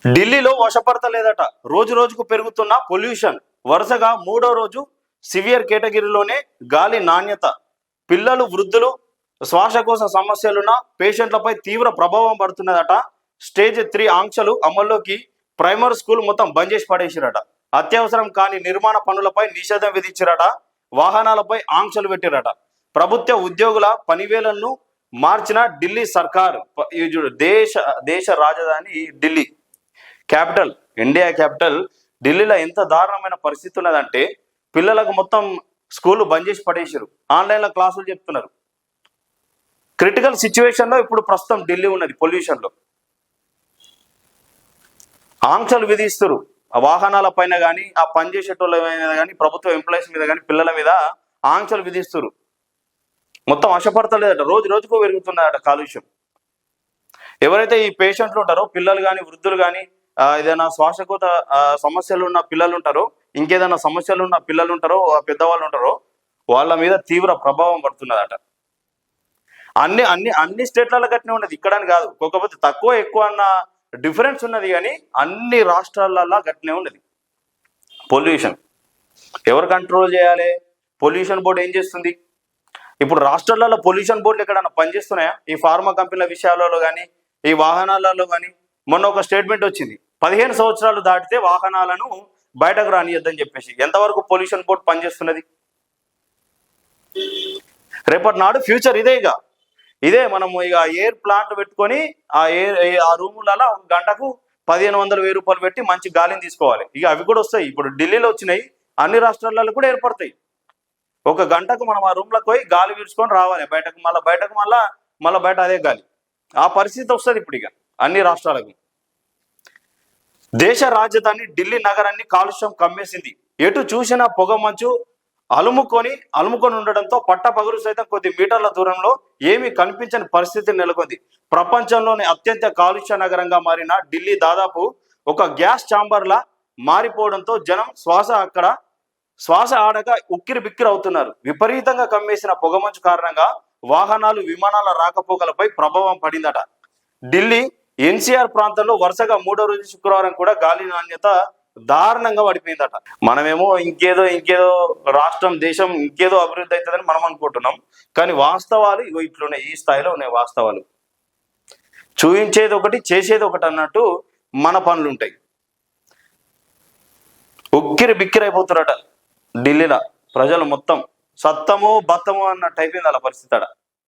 ఢిల్లీలో వశపడతలేదట. రోజు రోజుకు పెరుగుతున్న పొల్యూషన్. వరుసగా మూడో రోజు సివియర్ కేటగిరీలోనే గాలి నాణ్యత. పిల్లలు, వృద్ధులు, శ్వాసకోశ సమస్యలున్న పేషెంట్లపై తీవ్ర ప్రభావం పడుతున్నదట. స్టేజ్ 3 ఆంక్షలు అమల్లోకి. ప్రైమరీ స్కూల్ మొత్తం బంద్ చేసి పడేసిరట. అత్యవసరం కాని నిర్మాణ పనులపై నిషేధం విధించిరట. వాహనాలపై ఆంక్షలు పెట్టిరట. ప్రభుత్వ ఉద్యోగుల పనివేళలను మార్చిన ఢిల్లీ సర్కార్. దేశ రాజధాని ఢిల్లీ, క్యాపిటల్, ఇండియా క్యాపిటల్ ఢిల్లీలో ఎంత దారుణమైన పరిస్థితి ఉన్నదంటే పిల్లలకు మొత్తం స్కూల్ బంద్ చేసి పడేసారు. ఆన్లైన్లో క్లాసులు చెప్తున్నారు. క్రిటికల్ సిచ్యువేషన్లో ఇప్పుడు ప్రస్తుతం ఢిల్లీ ఉన్నది. పొల్యూషన్లో ఆంక్షలు విధిస్తారు. ఆ వాహనాల పైన కానీ, ఆ పనిచేసేటోళ్ళ మీద కానీ, ప్రభుత్వ ఎంప్లాయీస్ మీద కానీ, పిల్లల మీద ఆంక్షలు విధిస్తారు. మొత్తం వశపడతలేదట. రోజు రోజుకు పెరుగుతున్నదట కాలుష్యం. ఎవరైతే ఈ పేషెంట్లు ఉంటారో, పిల్లలు కానీ, వృద్ధులు కానీ, ఏదైనా శ్వాసకోశ సమస్యలు ఉన్న పిల్లలు ఉంటారో, ఇంకేదైనా సమస్యలు ఉన్న పిల్లలు ఉంటారో, పెద్దవాళ్ళు ఉంటారో, వాళ్ళ మీద తీవ్ర ప్రభావం పడుతున్నదట. అన్ని స్టేట్లలో గట్టినే ఉన్నది, ఇక్కడని కాదు. కాకపోతే తక్కువ ఎక్కువ అన్న డిఫరెన్స్ ఉన్నది, కానీ అన్ని రాష్ట్రాలలో గట్టినే ఉన్నది. పొల్యూషన్ ఎవరు కంట్రోల్ చేయాలి? పొల్యూషన్ బోర్డు ఏం చేస్తుంది? ఇప్పుడు రాష్ట్రాలలో పొల్యూషన్ బోర్డులు ఎక్కడన్నా పనిచేస్తున్నాయా? ఈ ఫార్మా కంపెనీల విషయాలలో కానీ, ఈ వాహనాలలో కానీ. మొన్న ఒక స్టేట్మెంట్ వచ్చింది, 15 సంవత్సరాలు దాటితే వాహనాలను బయటకు రానియద్దని చెప్పేసి. ఎంతవరకు పొల్యూషన్ బోర్డు పనిచేస్తున్నది? రేపటి నాడు ఫ్యూచర్ ఇదే మనము ఇక ఎయిర్ ప్లాంట్ పెట్టుకొని ఆ రూములలో గంటకు 1500-1000 రూపాయలు పెట్టి మంచి గాలిని తీసుకోవాలి. ఇక అవి కూడా వస్తాయి. ఇప్పుడు ఢిల్లీలో వచ్చినాయి, అన్ని రాష్ట్రాలలో కూడా ఏర్పడతాయి. ఒక గంటకు మనం ఆ రూమ్లోకి పోయి గాలి పీల్చుకొని రావాలి. మళ్ళీ బయట అదే గాలి. ఆ పరిస్థితి వస్తుంది ఇప్పుడు ఇక అన్ని రాష్ట్రాలకు. దేశ రాజధాని ఢిల్లీ నగరాన్ని కాలుష్యం కమ్మేసింది. ఎటు చూసినా పొగ మంచు అలుముకొని ఉండడంతో పట్టపగలు సైతం కొద్ది మీటర్ల దూరంలో ఏమీ కనిపించని పరిస్థితి నెలకొంది. ప్రపంచంలోని అత్యంత కాలుష్య నగరంగా మారిన ఢిల్లీ దాదాపు ఒక గ్యాస్ ఛాంబర్లా మారిపోవడంతో జనం శ్వాస ఆడక ఉక్కిరి బిక్కిరి అవుతున్నారు. విపరీతంగా కమ్మేసిన పొగమంచు కారణంగా వాహనాలు, విమానాల రాకపోకలపై ప్రభావం పడిందట. ఢిల్లీ ఎన్సీఆర్ ప్రాంతంలో వరుసగా మూడో రోజు శుక్రవారం కూడా గాలి నాణ్యత దారుణంగా పడిపోయిందట. మనమేమో ఇంకేదో రాష్ట్రం, దేశం ఇంకేదో అభివృద్ధి అవుతుందని మనం అనుకుంటున్నాం. కానీ వాస్తవాలు ఇట్లున్నాయి. ఈ స్థాయిలో ఉన్నాయి వాస్తవాలు. చూయించేది ఒకటి, చేసేది ఒకటి అన్నట్టు మన పనులు ఉంటాయి. ఉక్కిరి బిక్కిరి అయిపోతున్నారట ఢిల్లీలో ప్రజలు. మొత్తం సత్తము బత్తము అన్నట్టు అయిపోయింది అలా పరిస్థితి అట.